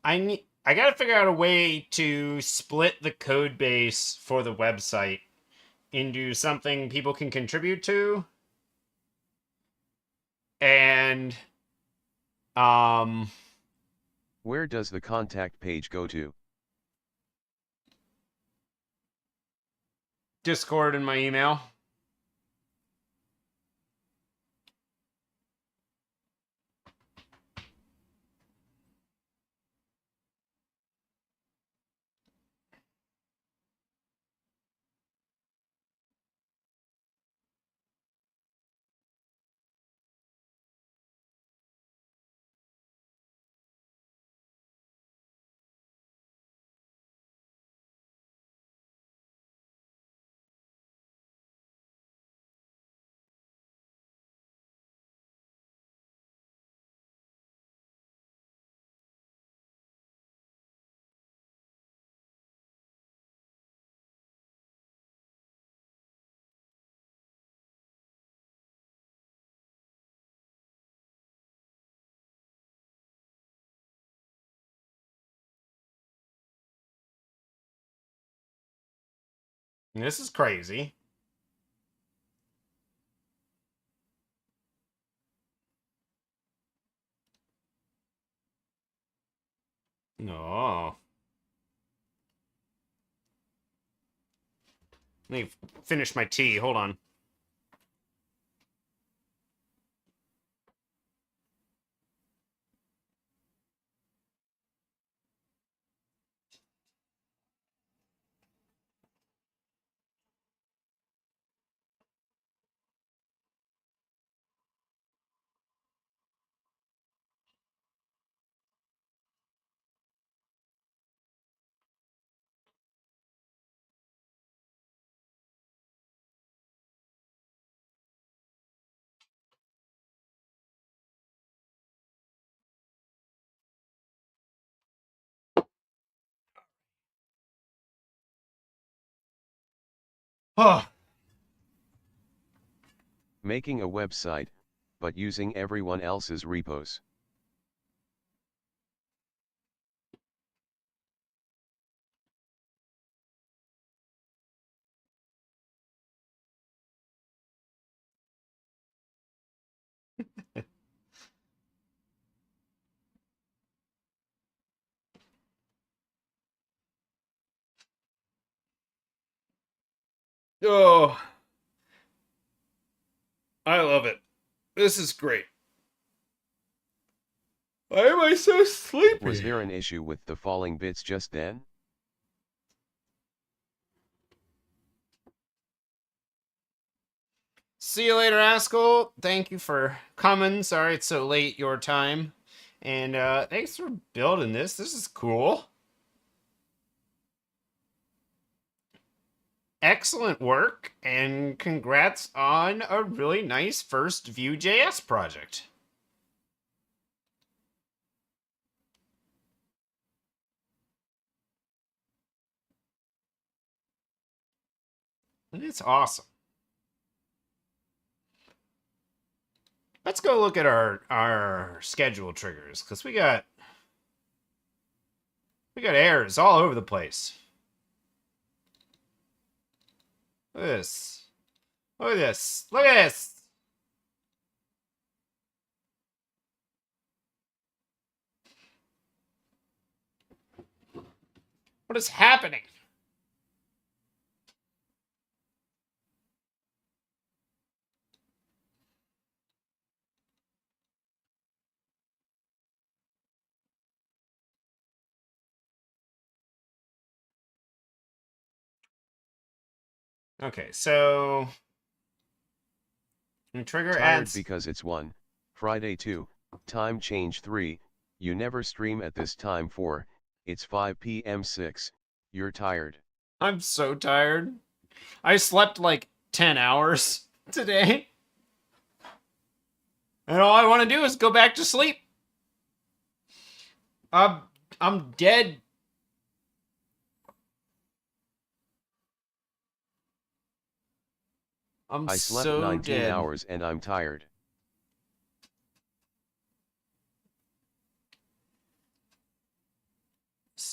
I gotta figure out a way to split the code base for the website into something people can contribute to and um Where does the contact page go to? Discord in my email. This is crazy. No. Let me finish my tea. Hold on. Oh. Making a website, but using everyone else's repos. Oh. I love it. This is great. Why am I so sleepy? Was there an issue with the falling bits just then? See you later, Askell. Thank you for coming. Sorry it's so late your time. And thanks for building this. This is cool. Excellent work, and congrats on a really nice first Vue.js project. It's awesome. Let's go look at our schedule triggers, because we got errors all over the place. Look at this. Look at this. Look at this. What is happening? Okay, so trigger Tired adds. because it's 1, Friday 2, time change 3, you never stream at this time 4, it's 5 p.m. 6, you're tired. I'm so tired. I slept like 10 hours today. And all I want to do is go back to sleep. I'm I'm dead. I'm I slept so 19 dead. hours and I'm tired.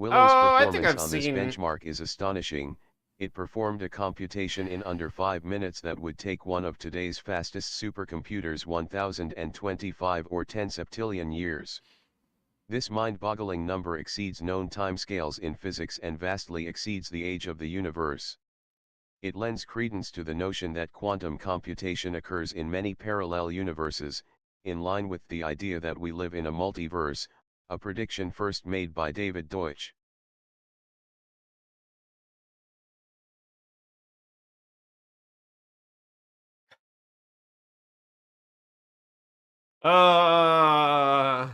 Willow's Oh, I think performance I've on this seen. benchmark is astonishing. It performed a computation in under 5 minutes that would take one of today's fastest supercomputers 1025 or 10 septillion years. This mind-boggling number exceeds known timescales in physics and vastly exceeds the age of the universe. It lends credence to the notion that quantum computation occurs in many parallel universes, in line with the idea that we live in a multiverse, a prediction first made by David Deutsch. Uh,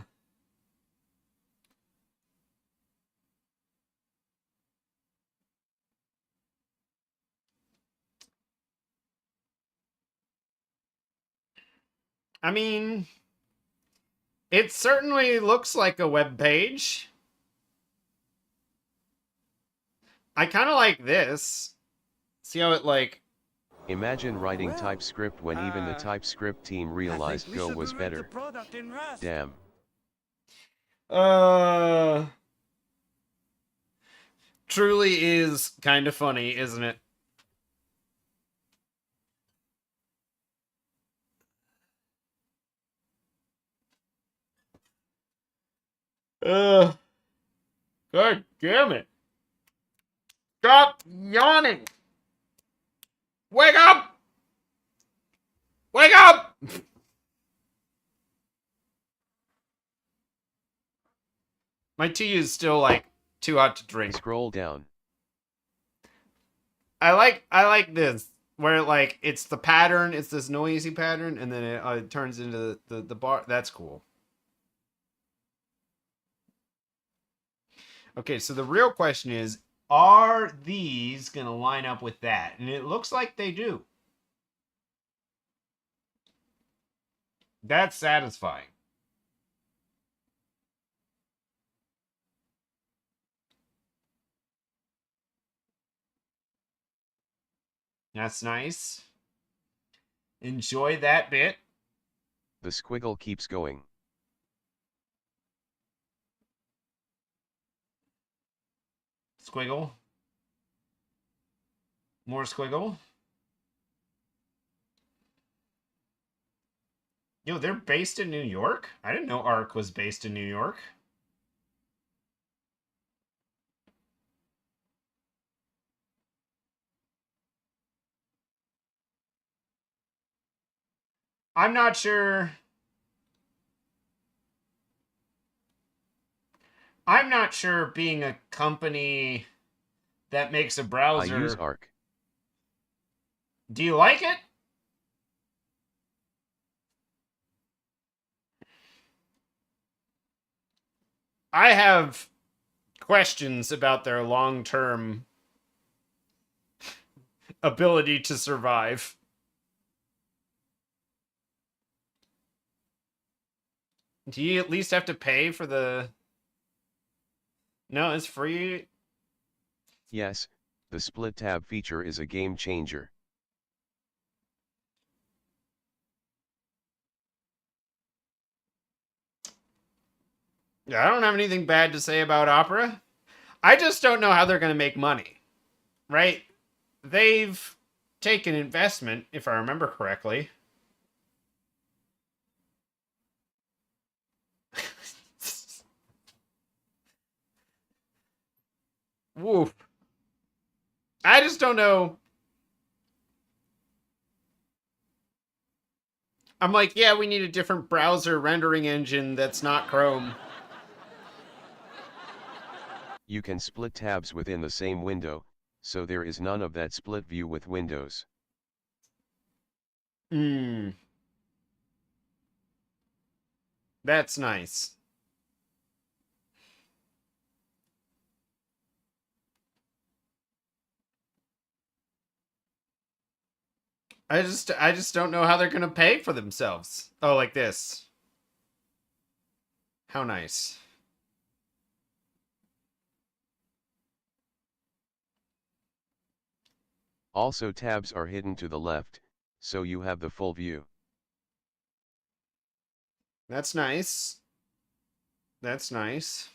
I mean, it certainly looks like a web page. I kind of like this. See how it like. Imagine writing Well, TypeScript when even the TypeScript team I think realized we Go should was remake the better. product in Rust. Damn. Uh, Truly is kind of funny, isn't it? Uh, God damn it. Stop yawning. Wake up! Wake up! My tea is still like too hot to drink. Scroll down. I like this where like it's the pattern, it's this noisy pattern, and then it turns into the bar. That's cool. Okay, so the real question is, are these gonna line up with that? And it looks like they do. That's satisfying. That's nice. Enjoy that bit. The squiggle keeps going. Squiggle. More squiggle. Yo, they're based in New York? I didn't know Ark was based in New York. I'm not sure. I'm not sure being a company that makes a I browser. use Arc. Do you like it? I have questions about their long-term ability to survive. Do you at least have to pay for the... No, it's free. Yes, the split tab feature is a game changer. Yeah, I don't have anything bad to say about Opera. I just don't know how they're going to make money, right? They've taken investment, if I remember correctly. Woof. I just don't know. I'm like, yeah, we need a different browser rendering engine that's not Chrome. You can split tabs within the same window, so there is none of that split view with Windows. Hmm. That's nice. I just don't know how they're gonna pay for themselves. Oh, like this. How nice. Also tabs are hidden to the left, so you have the full view. That's nice. That's nice.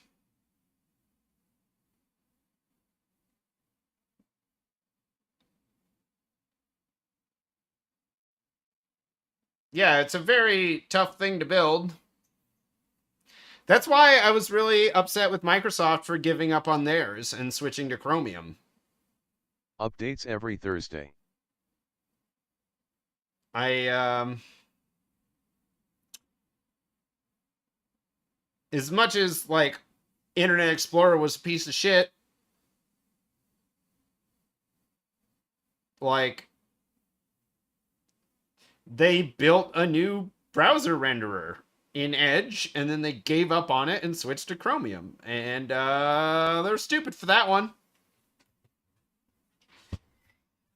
Yeah, it's a very tough thing to build. That's why I was really upset with Microsoft for giving up on theirs and switching to Chromium. Updates every Thursday. I as much as like Internet Explorer was a piece of shit, like they built a new browser renderer in Edge and then they gave up on it and switched to Chromium. And they're stupid for that one.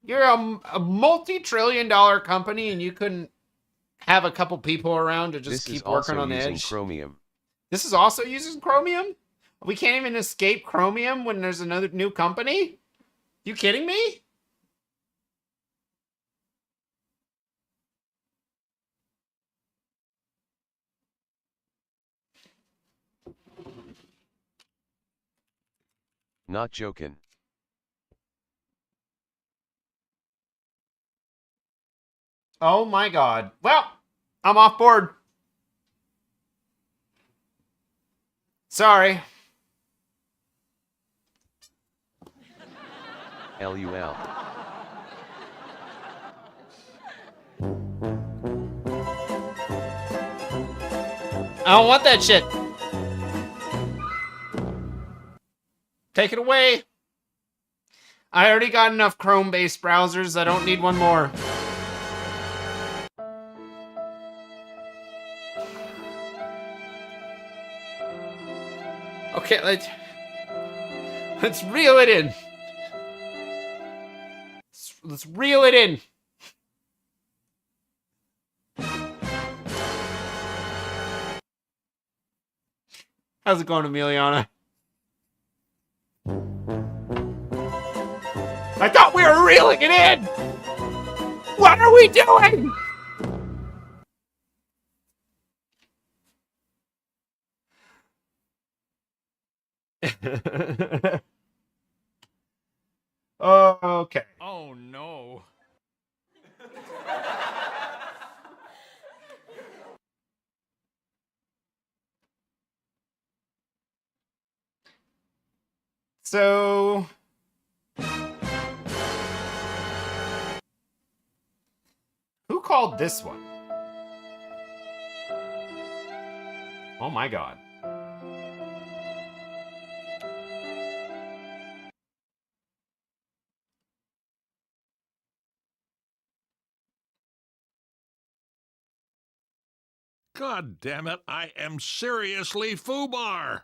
You're a multi-trillion-dollar company and you couldn't have a couple people around to just This is keep working also on using Edge. Chromium. This is also using Chromium? We can't even escape Chromium when there's another new company? You kidding me? Not joking. Oh my god. Well, I'm off board. Sorry. LUL. I don't want that shit. Take it away. I already got enough Chrome-based browsers. I don't need one more. Okay, let's reel it in. Let's reel it in. How's it going, Emiliana? I thought we were reeling it in! What are we doing? Okay. Oh no. So... who called this one? Oh my god. God damn it, I am seriously foobar.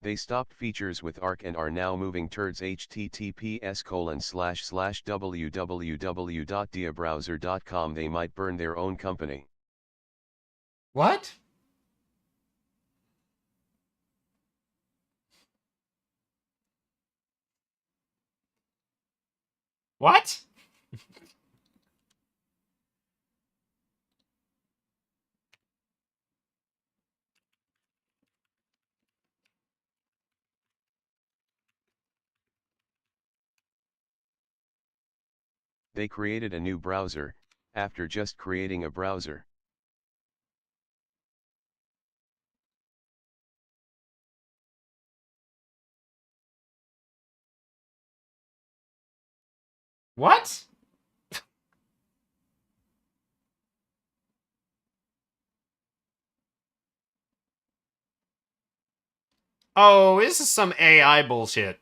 They stopped features with ARC and are now moving towards https://www.diabrowser.com. They might burn their own company. What? What? They created a new browser, after just creating a browser. What? Oh, this is some AI bullshit.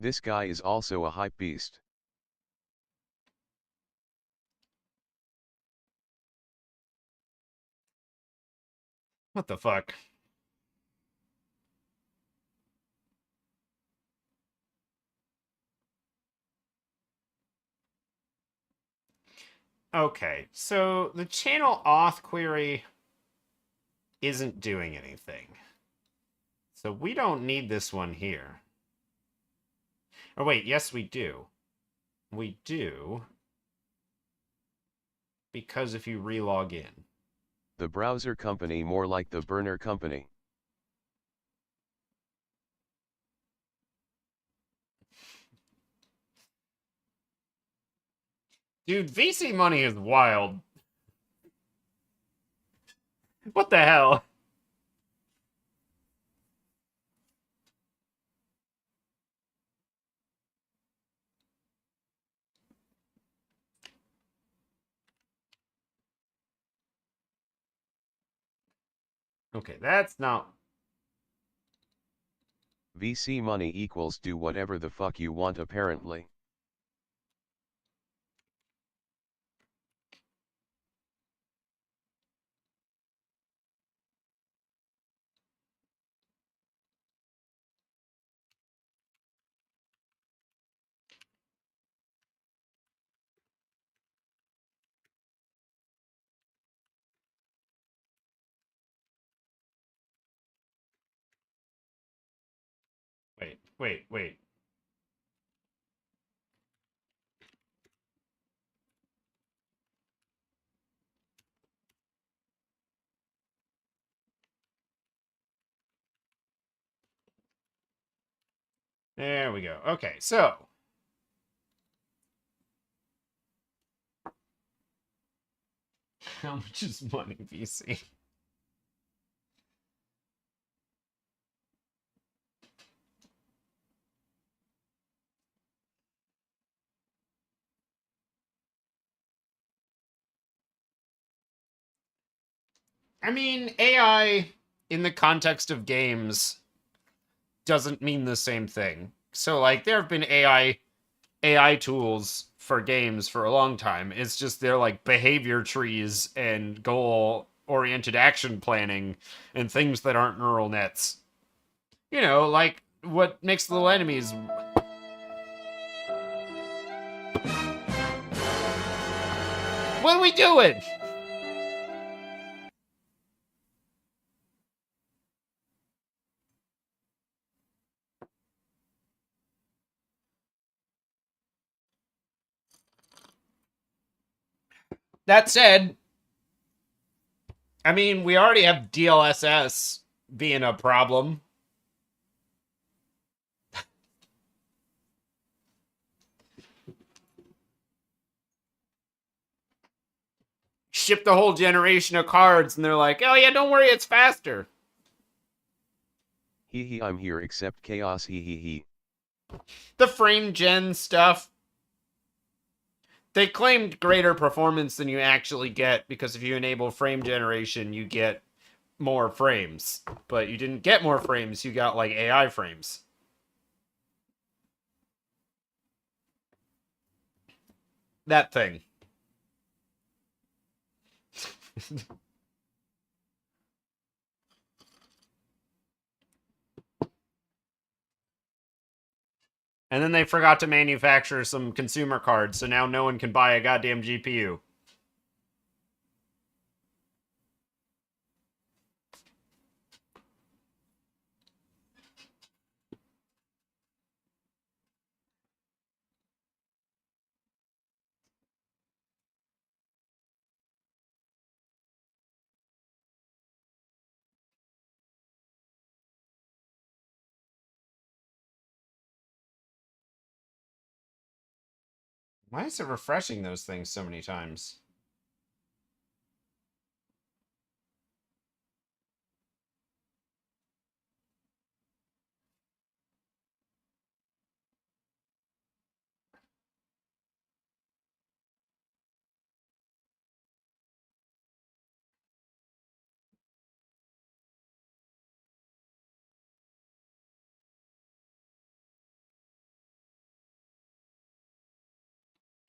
This guy is also a hype beast. What the fuck? Okay, so the channel auth query isn't doing anything. So we don't need this one here. Oh wait, yes we do. We do. Because if you relog in. The browser company more like the burner company. Dude, VC money is wild. What the hell? Okay, that's not... VC money equals do whatever the fuck you want apparently. Wait. There we go. Okay, so... How much is money, VC? I mean, AI in the context of games doesn't mean the same thing. So, like, there have been AI tools for games for a long time. It's just they're like behavior trees and goal oriented action planning and things that aren't neural nets. You know, like what makes little enemies. What are we doing? That said, I mean, we already have DLSS being a problem. Ship the whole generation of cards, and they're like, oh yeah, don't worry, it's faster. Hee hee, I'm here except chaos, hee hee hee. The frame gen stuff, they claimed greater performance than you actually get because if you enable frame generation, you get more frames. But you didn't get more frames, you got like AI frames. That thing. And then they forgot to manufacture some consumer cards, so now no one can buy a goddamn GPU. Why is it refreshing those things so many times?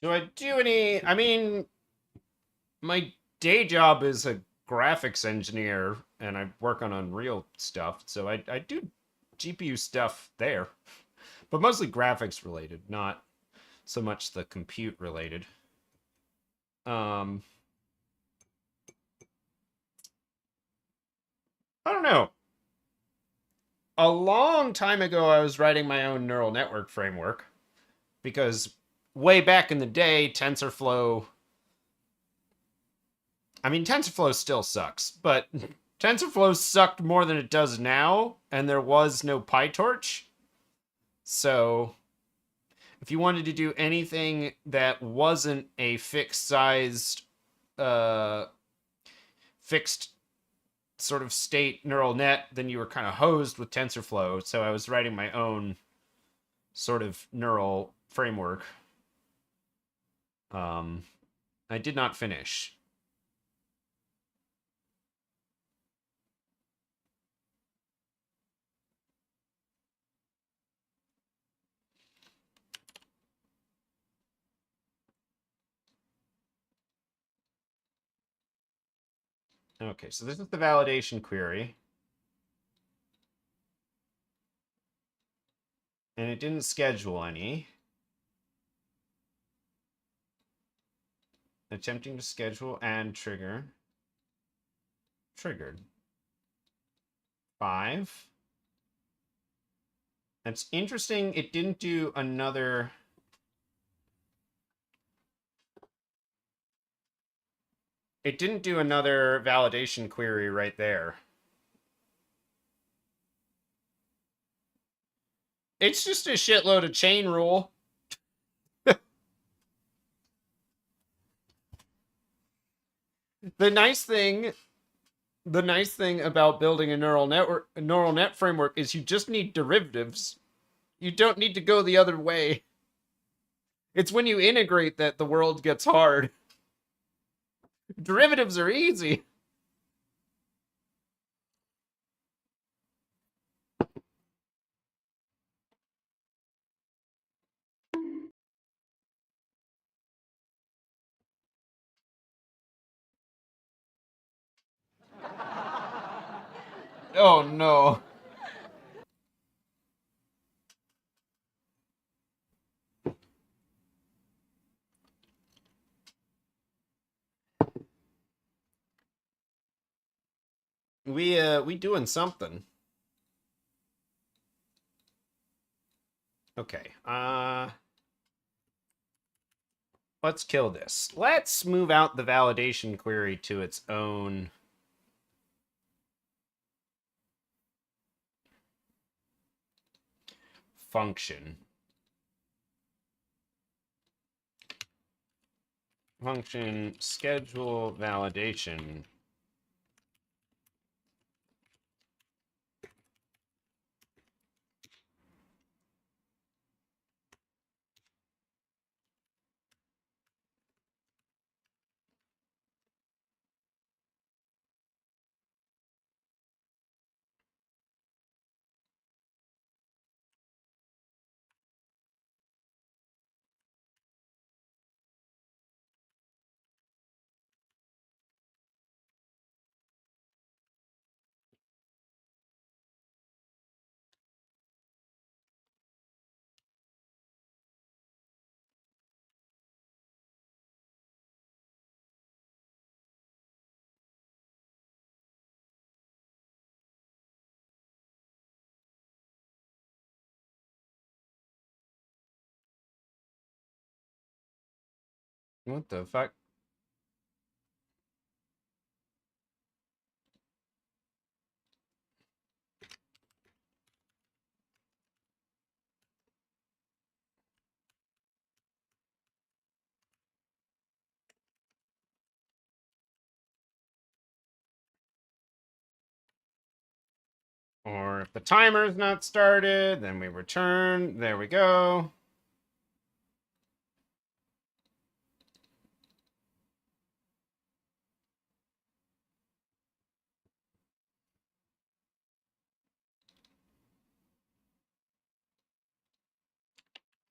Do I do any... I mean, my day job is a graphics engineer, and I work on Unreal stuff, so I do GPU stuff there. But mostly graphics related, not so much the compute related. I don't know. A long time ago, I was writing my own neural network framework because way back in the day, TensorFlow. I mean, TensorFlow still sucks, but TensorFlow sucked more than it does now, and there was no PyTorch. So if you wanted to do anything that wasn't a fixed-sized, fixed sort of state neural net, then you were kind of hosed with TensorFlow. So I was writing my own sort of neural framework. I did not finish. Okay, so this is the validation query. And it didn't schedule any. Attempting to schedule and trigger. Triggered. 5. That's interesting. It didn't do another... It didn't do another validation query right there. It's just a shitload of chain rule. The nice thing about building a neural net framework is you just need derivatives. You don't need to go the other way. It's when you integrate that the world gets hard. Derivatives are easy. Oh no. We doing something. Okay. Let's kill this. Let's move out the validation query to its own function. Function schedule validation. What the fuck? Or if the timer's not started, then we return. There we go.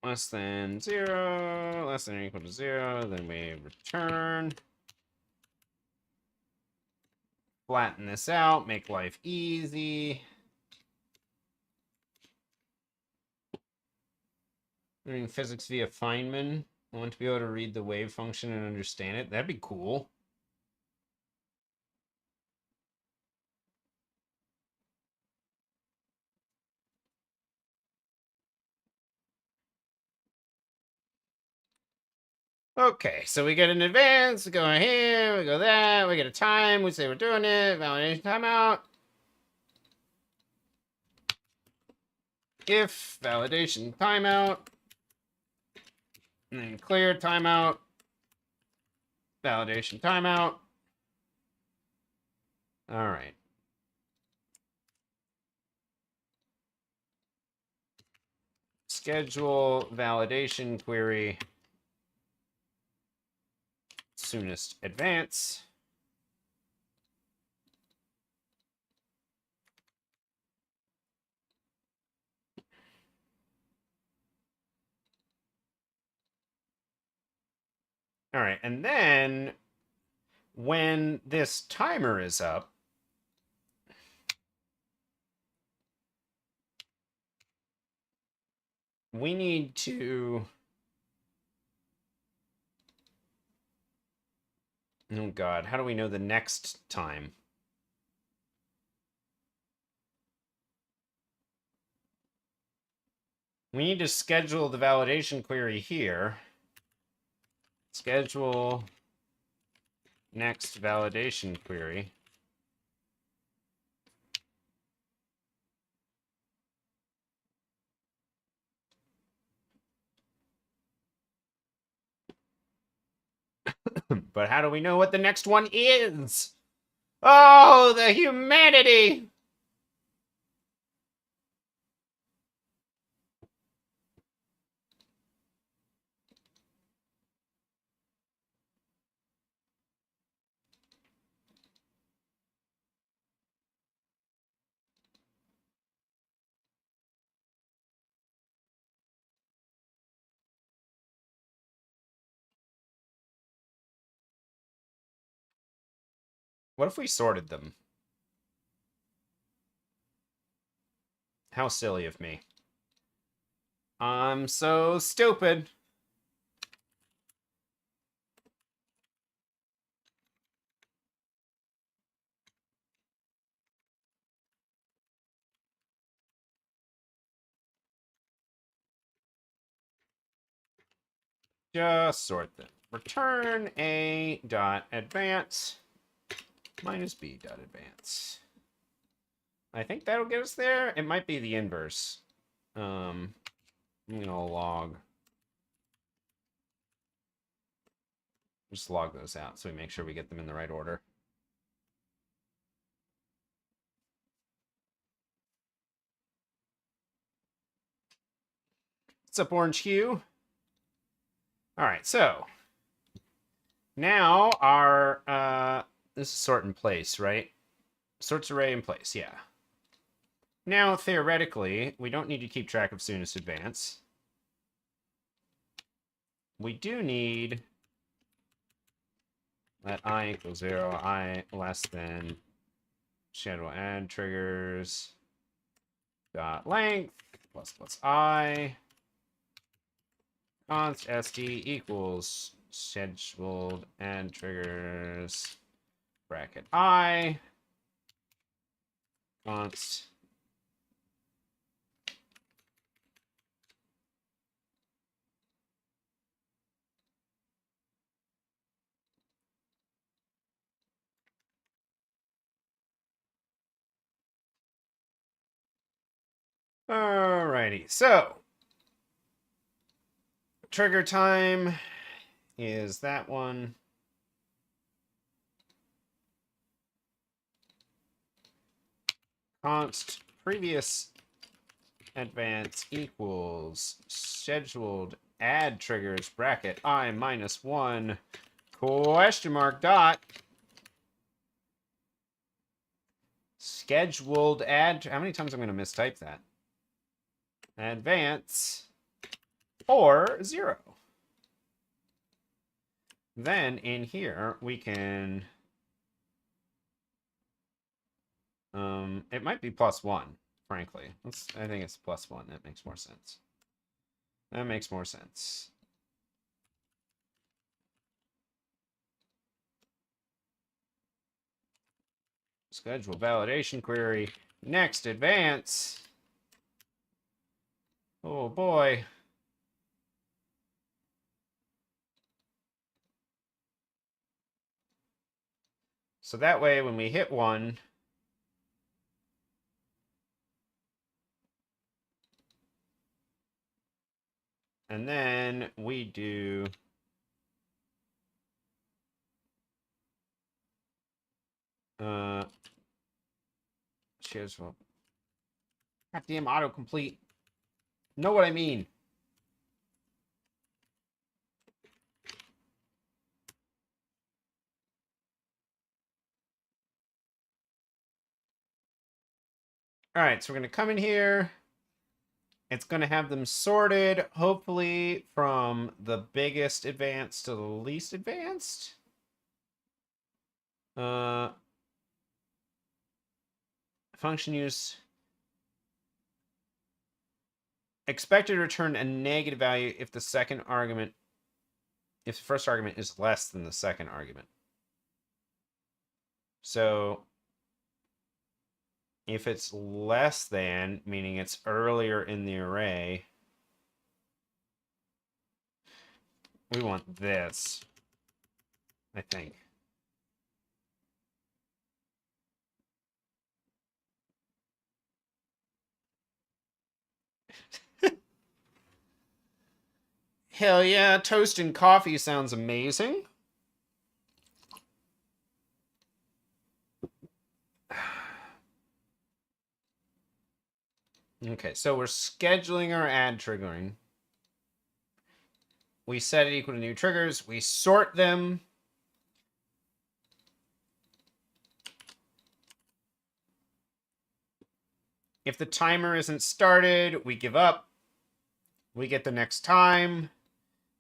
Less than 0, less than or equal to 0, then we return. Flatten this out, make life easy. Learning physics via Feynman. I want to be able to read the wave function and understand it. That'd be cool. Okay, so we get an advance, we go here, we go that, we get a time, we say we're doing it, validation timeout. If validation timeout, And then clear timeout. Validation timeout. All right. Schedule validation query. Soonest advance. All right, and then when this timer is up, we need to... Oh god, how do we know the next time? We need to schedule the validation query here. Schedule next validation query. But how do we know what the next one is? Oh, the humanity! What if we sorted them? How silly of me. I'm so stupid. Just sort them. Return A dot advance minus B dot advance. I think that'll get us there. It might be the inverse. I'm gonna log. Just log those out so we make sure we get them in the right order. What's up, Orange Hue? All right, so now our this is sort in place, right? Sorts array in place, yeah. Now, theoretically, we don't need to keep track of soonest advance. We do need let I equals 0, I less than schedule add triggers dot length plus I const sd equals scheduled add triggers bracket I const Alrighty, so trigger time is that one. Const previous advance equals scheduled add triggers bracket I minus 1 question mark dot scheduled add. How many times I'm going to mistype that? Advance or 0. Then in here we can it might be +1, frankly. I think it's +1. That makes more sense. That makes more sense. Schedule validation query. Next advance. Oh boy. So that way when we hit 1, And then we do... Cheers. Well, goddamn autocomplete. Know what I mean? All right, so we're going to come in here. It's going to have them sorted, hopefully, from the biggest advanced to the least advanced. Function use. Expected to return a negative value if the first argument is less than the second argument. So if it's less than, meaning it's earlier in the array, we want this, I think. Hell yeah, toast and coffee sounds amazing. Okay, so we're scheduling our add triggering. We set it equal to new triggers. We sort them. If the timer isn't started, we give up. We get the next time.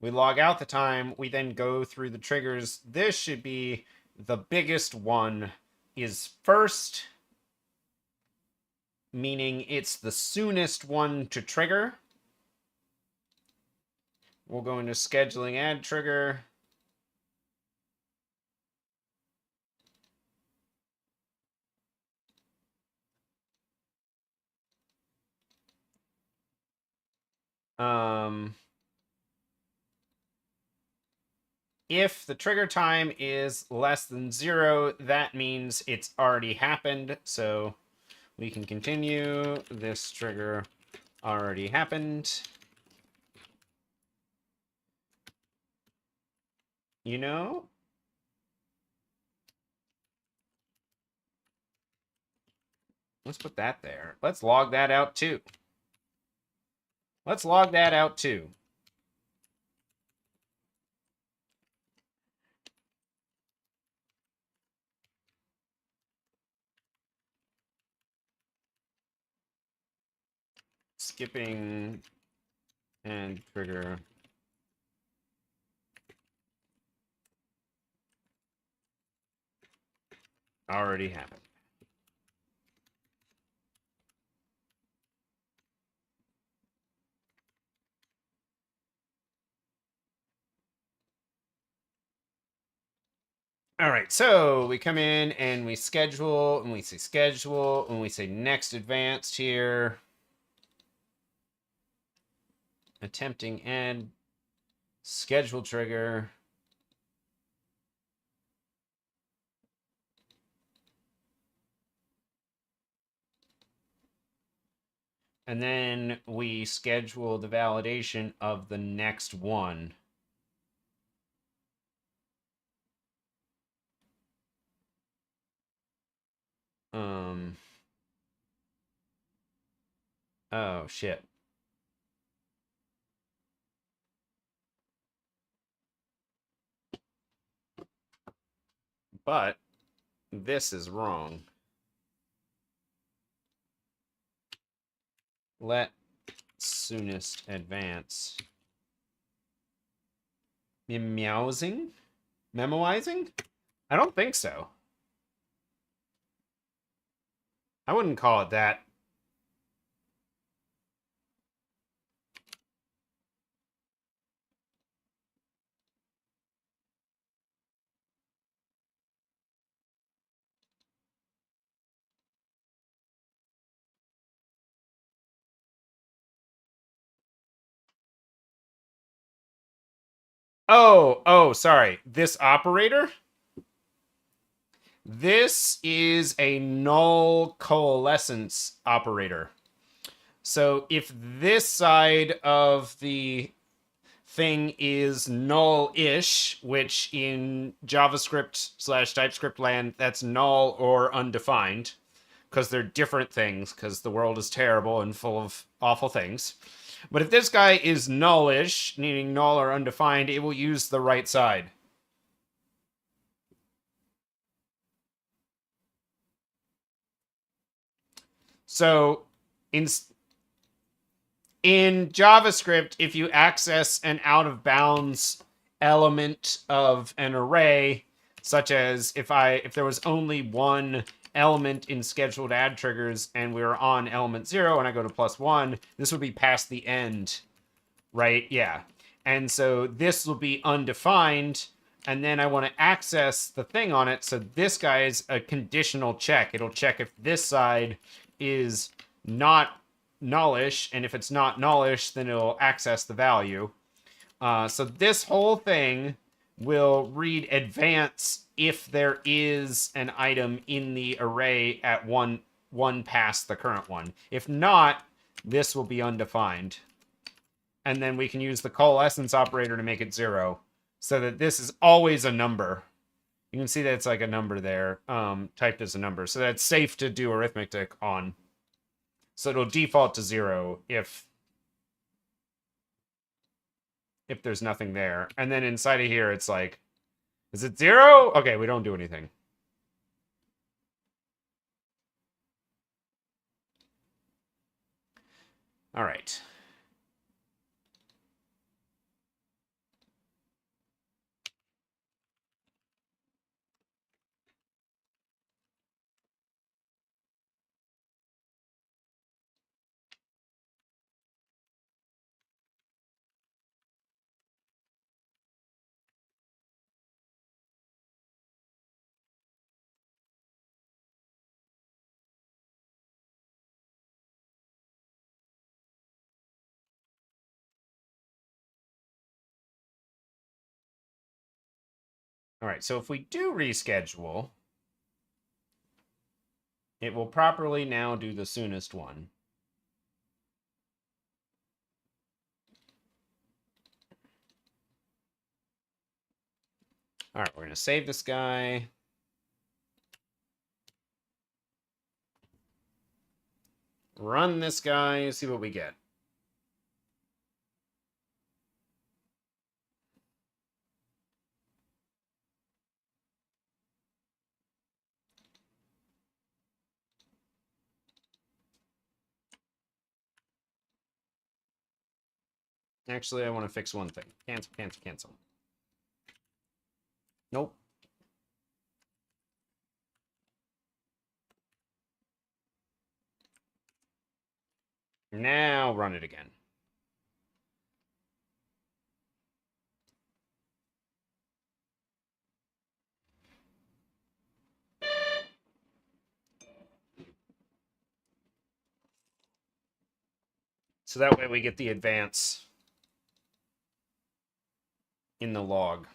We log out the time. We then go through the triggers. This should be the biggest one is first, meaning it's the soonest one to trigger. We'll go into scheduling add trigger. If the trigger time is less than 0, that means it's already happened. So we can continue. This trigger already happened. You know? Let's put that there. Let's log that out too. Let's log that out too. Skipping and trigger. Already happened. All right, so we come in and we schedule, and we say schedule, and we say next advanced here. Attempting add schedule trigger. And then we schedule the validation of the next one. Oh, shit. But this is wrong. Let soonest advance. Meowsing? Memoizing? I don't think so. I wouldn't call it that. Oh, sorry. This operator? This is a null coalescence operator. So if this side of the thing is null-ish, which in JavaScript/TypeScript land, that's null or undefined, because they're different things, because the world is terrible and full of awful things. But if this guy is nullish, meaning null or undefined, it will use the right side. So in JavaScript, if you access an out-of-bounds element of an array, such as if there was only one element in scheduled add triggers and we were on element 0 and I go to +1, this would be past the end, right? Yeah. And so this will be undefined, and then I want to access the thing on it. So this guy is a conditional check. It'll check if this side is not nullish, and if it's not nullish, then it'll access the value. So this whole thing will read advance if there is an item in the array at one past the current one. If not, this will be undefined. And then we can use the coalescence operator to make it 0, so that this is always a number. You can see that it's like a number there, typed as a number. So that's safe to do arithmetic on. So it'll default to 0 if there's nothing there. And then inside of here, it's like, is it 0? Okay, we don't do anything. All right. All right, so if we do reschedule, it will properly now do the soonest one. All right, we're going to save this guy. Run this guy, see what we get. Actually, I want to fix one thing. Cancel, cancel, cancel. Nope. Now run it again. So that way we get the advance in the log.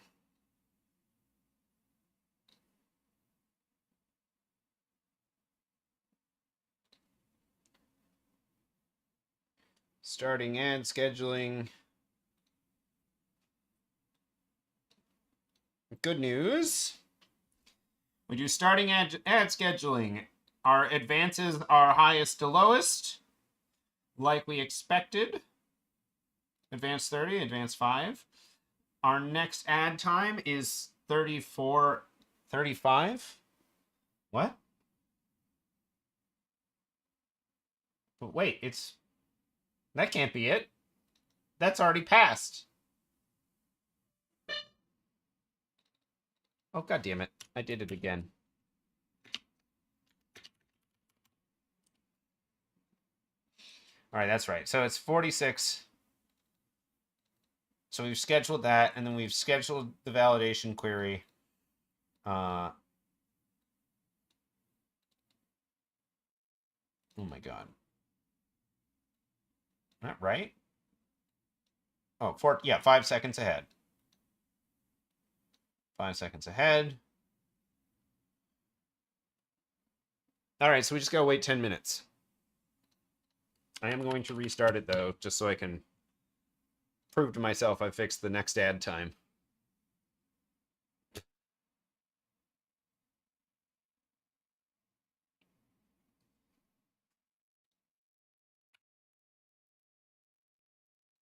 Starting ad scheduling. Good news. We do starting ad scheduling. Our advances are highest to lowest, like we expected. Advance 30, advance 5. Our next ad time is 34:35. What? But wait, that can't be it. That's already passed. Oh, god damn it. I did it again. All right, that's right. So it's 46. So we've scheduled that, and then we've scheduled the validation query. Oh my god. Not right? Oh, 5 seconds ahead. 5 seconds ahead. All right, so we just gotta wait 10 minutes. I am going to restart it, though, just so I can prove to myself I fixed the next ad time.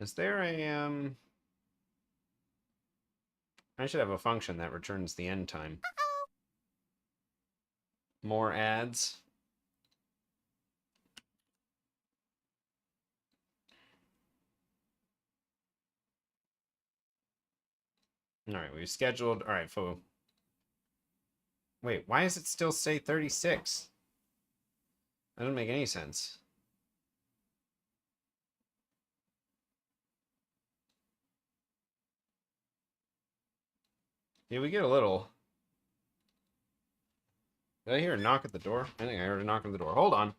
Is there a I should have a function that returns the end time. More ads. All right, we've scheduled. All right, wait, why does it still say 36? That doesn't make any sense. Yeah, we get a little. Did I hear a knock at the door? I think I heard a knock at the door. Hold on.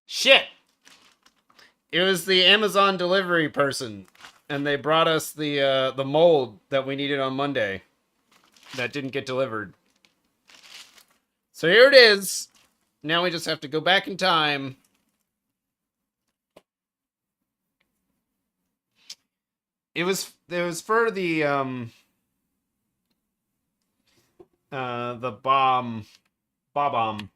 Shit! It was the Amazon delivery person, and they brought us the mold that we needed on Monday that didn't get delivered. So here it is. Now we just have to go back in time. It was for the bomb.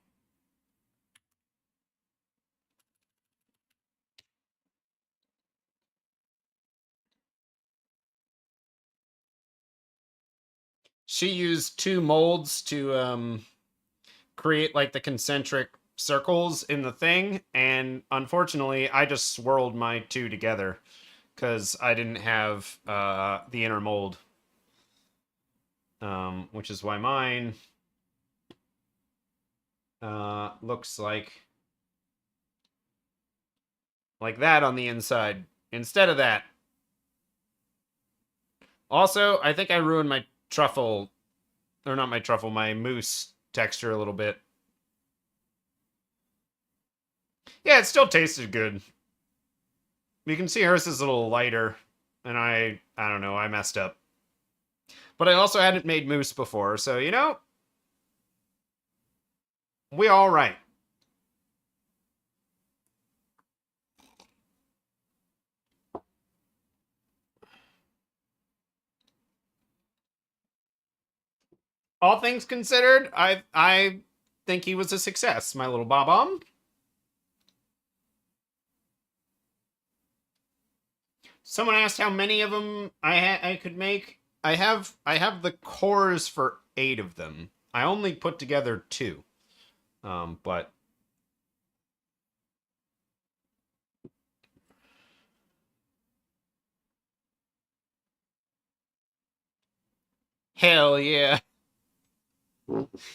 She used two molds to create like the concentric circles in the thing, and unfortunately I just swirled my two together because I didn't have the inner mold, which is why mine looks like that on the inside instead of that. Also, I think I ruined my truffle, or not my truffle, my mousse texture a little bit. Yeah, it still tasted good. You can see hers is a little lighter, and I don't know, I messed up. But I also hadn't made mousse before, so you know, we all right. All things considered, I think he was a success, my little Bob-omb. Someone asked how many of them I could make. I have the cores for 8 of them. I only put together 2. But hell yeah.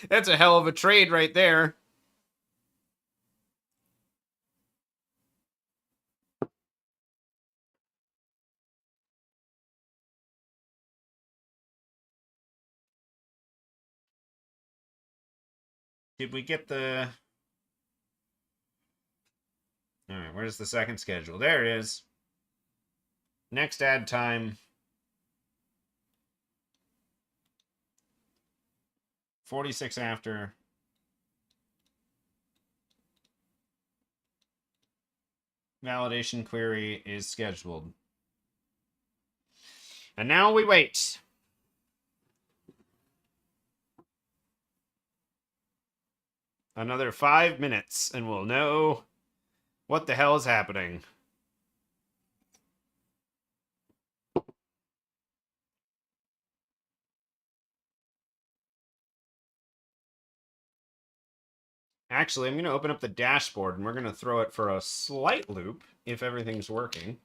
That's a hell of a trade right there. Did we get the... Alright, where's the second schedule? There it is. Next ad time. 46 after. Validation query is scheduled. And now we wait. Another 5 minutes, and we'll know what the hell is happening. Actually, I'm going to open up the dashboard, and we're going to throw it for a slight loop if everything's working.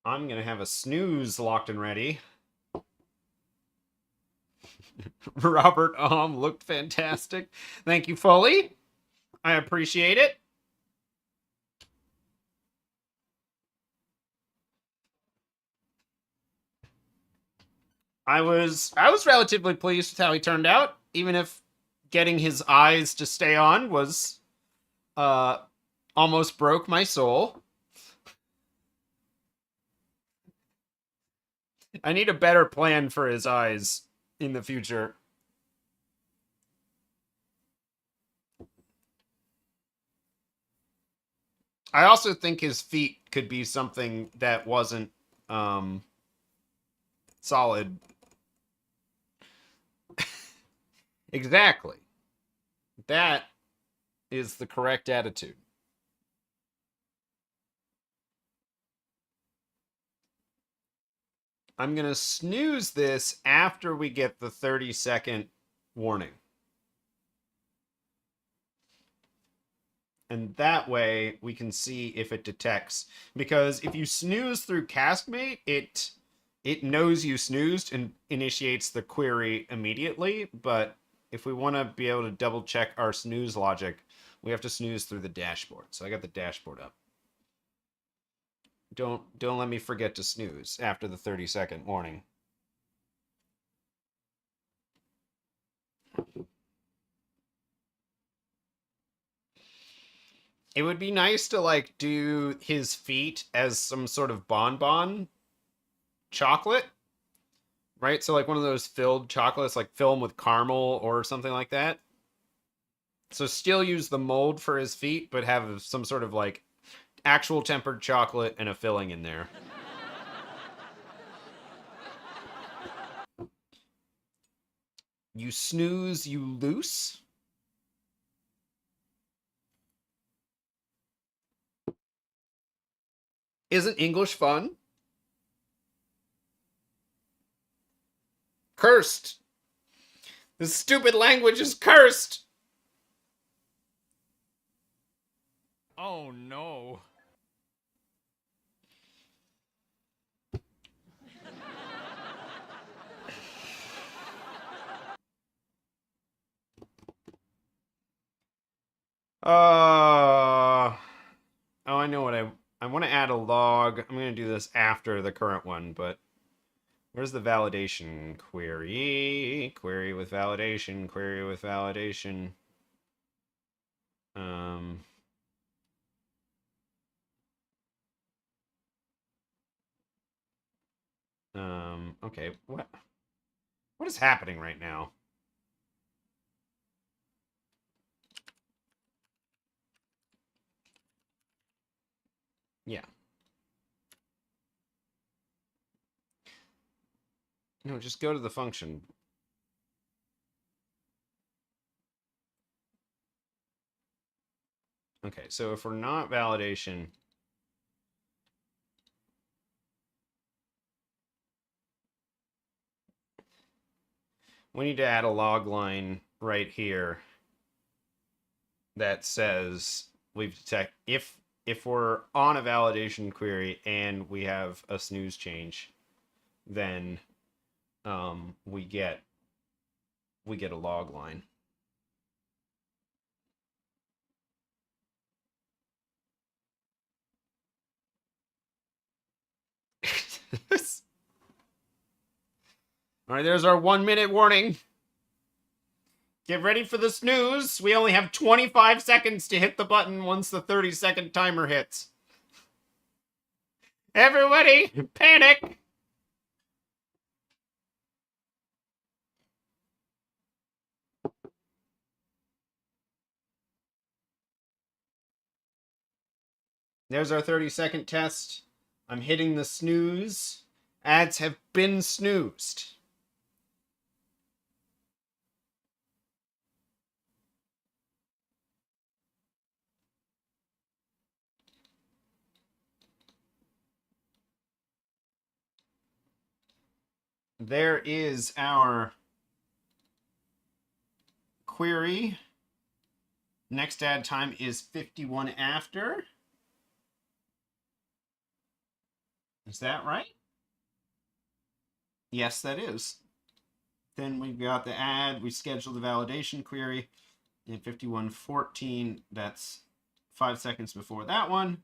I'm going to have a snooze locked and ready. Robert looked fantastic. Thank you, Foley. I appreciate it. I was relatively pleased with how he turned out, even if getting his eyes to stay on was almost broke my soul. I need a better plan for his eyes in the future. I also think his feet could be something that wasn't solid. Exactly. That is the correct attitude. I'm going to snooze this after we get the 30-second warning. And that way we can see if it detects. Because if you snooze through Castmate, it knows you snoozed and initiates the query immediately. But if we want to be able to double check our snooze logic, we have to snooze through the dashboard. So I got the dashboard up. Don't let me forget to snooze after the 30-second warning. It would be nice to like do his feet as some sort of bonbon chocolate, right? So like one of those filled chocolates, like fill them with caramel or something like that. So still use the mold for his feet, but have some sort of like actual tempered chocolate and a filling in there. You snooze, you loose. Isn't English fun? Cursed. This stupid language is cursed. Oh no. Oh, I know what I want to add a log. I'm going to do this after the current one, but where's the validation query? Query with validation, query with validation. Okay, what is happening right now? Yeah. No, just go to the function. Okay, so if we're not validation, we need to add a log line right here that says we've detected if we're on a validation query and we have a snooze change, then we get a log line. All right, there's our 1 minute warning. Get ready for the snooze. We only have 25 seconds to hit the button once the 30-second timer hits. Everybody, panic! There's our 30-second test. I'm hitting the snooze. Ads have been snoozed. There is our query. Next ad time is 51 after. Is that right? Yes, that is. Then we've got the ad. We scheduled the validation query in 51:14. That's 5 seconds before that one.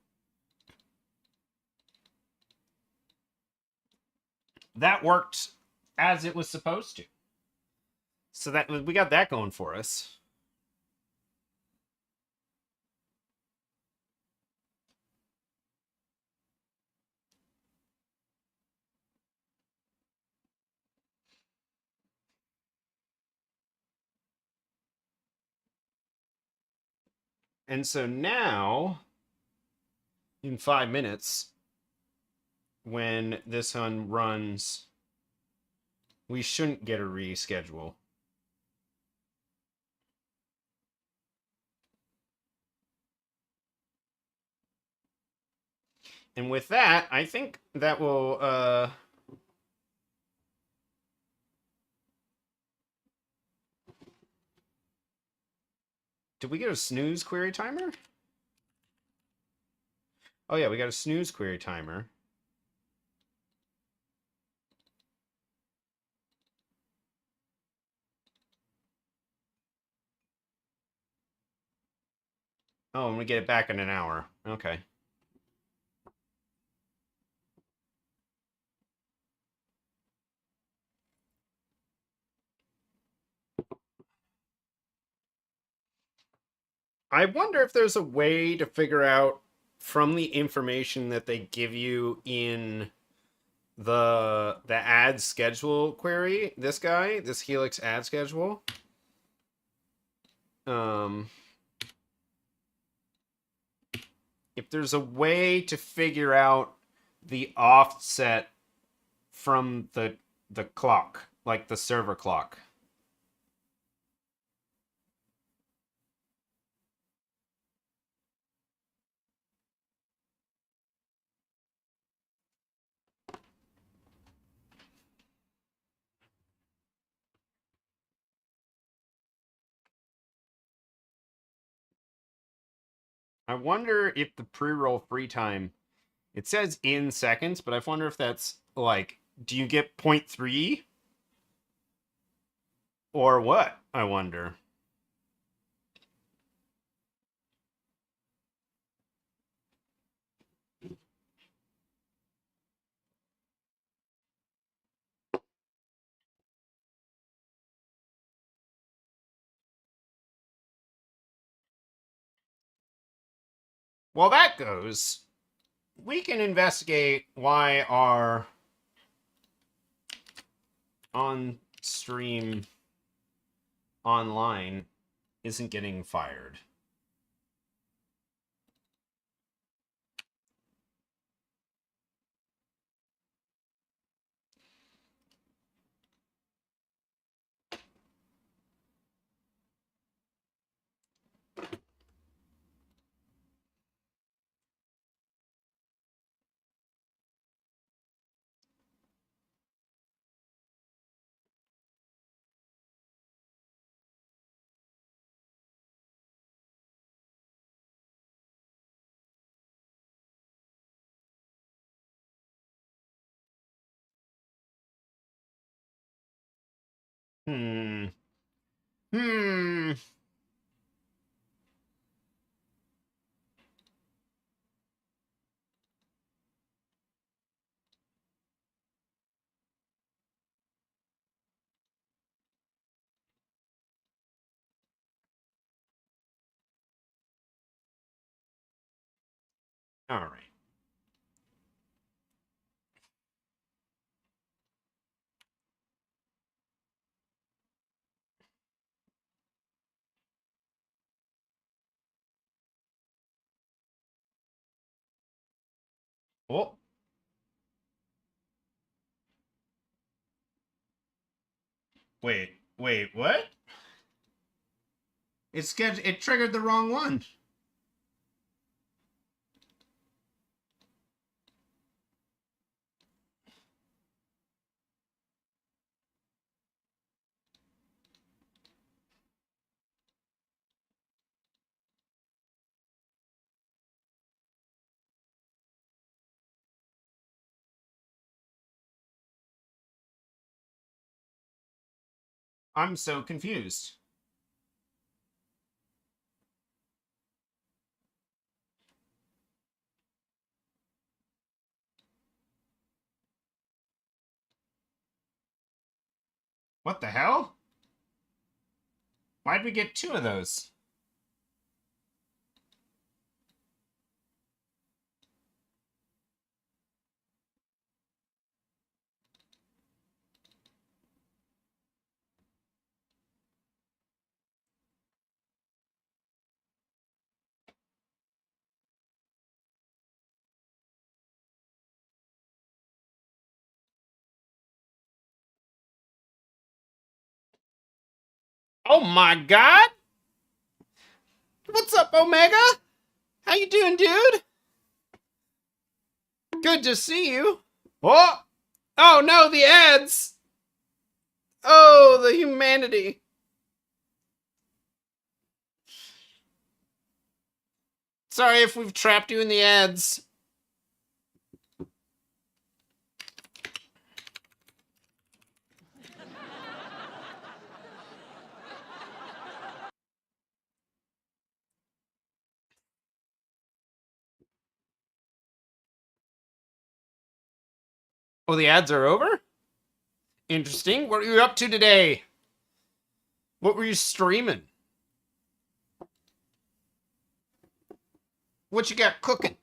That worked as it was supposed to. So that we got that going for us. And so now, in 5 minutes, when this one runs, we shouldn't get a reschedule. And with that, I think that will did we get a snooze query timer? Oh yeah, we got a snooze query timer. Oh, and we get it back in an hour. Okay. I wonder if there's a way to figure out from the information that they give you in the ad schedule query, this Helix ad schedule. If there's a way to figure out the offset from the clock, like the server clock. I wonder if the pre-roll free time, it says in seconds, but I wonder if that's like, do you get 0.3 or what? I wonder. While that goes, we can investigate why our on stream online isn't getting fired. Hmm. Hmm. All right. Oh. Wait, what? It triggered the wrong one. I'm so confused. What the hell? Why'd we get 2 of those? Oh my god! What's up, Omega? How you doing, dude? Good to see you. Oh! Oh no, the ads! Oh, the humanity. Sorry if we've trapped you in the ads. Oh, the ads are over? Interesting. What are you up to today? What were you streaming? What you got cooking?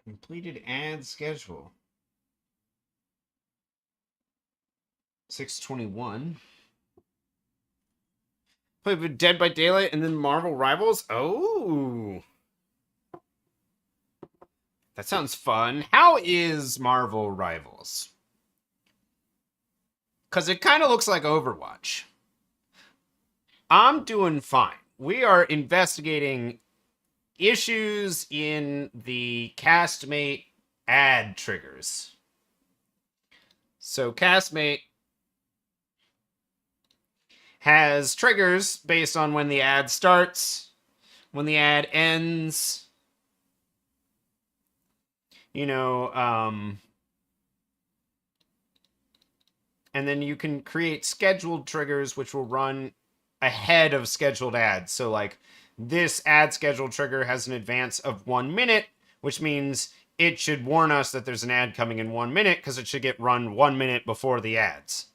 Completed ad schedule. 621. Played with Dead by Daylight and then Marvel Rivals. Oh. That sounds fun. How is Marvel Rivals? Because it kind of looks like Overwatch. I'm doing fine. We are investigating issues in the Castmate ad triggers. So Castmate has triggers based on when the ad starts, when the ad ends. You know, and then you can create scheduled triggers which will run ahead of scheduled ads. So like this ad schedule trigger has an advance of 1 minute, which means it should warn us that there's an ad coming in 1 minute because it should get run 1 minute before the ads.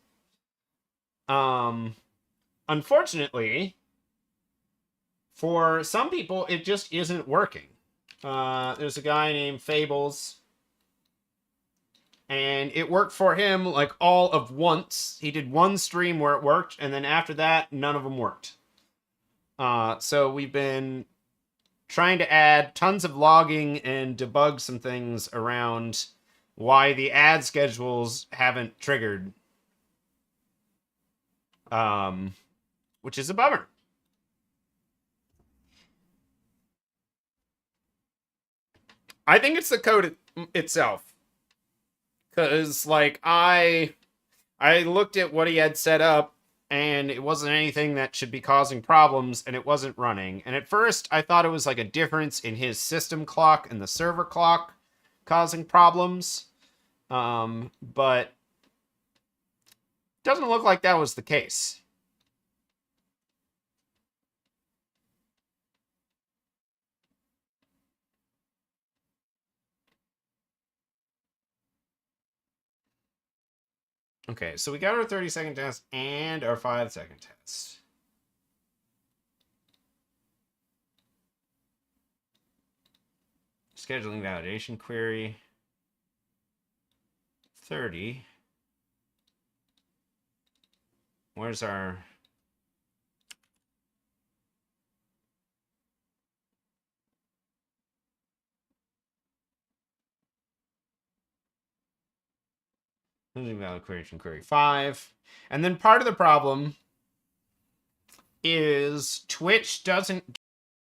Unfortunately, for some people, it just isn't working. There's a guy named Fables, and it worked for him like all of once. He did one stream where it worked, and then after that, none of them worked. So we've been trying to add tons of logging and debug some things around why the ad schedules haven't triggered. Which is a bummer. I think it's the code itself. Because, like, I looked at what he had set up, and it wasn't anything that should be causing problems, and it wasn't running. And at first, I thought it was like a difference in his system clock and the server clock causing problems. But doesn't look like that was the case. Okay, so we got our 30-second test and our 5-second test. Scheduling validation query. 30. Where's our... validation query 5. And then part of the problem is Twitch doesn't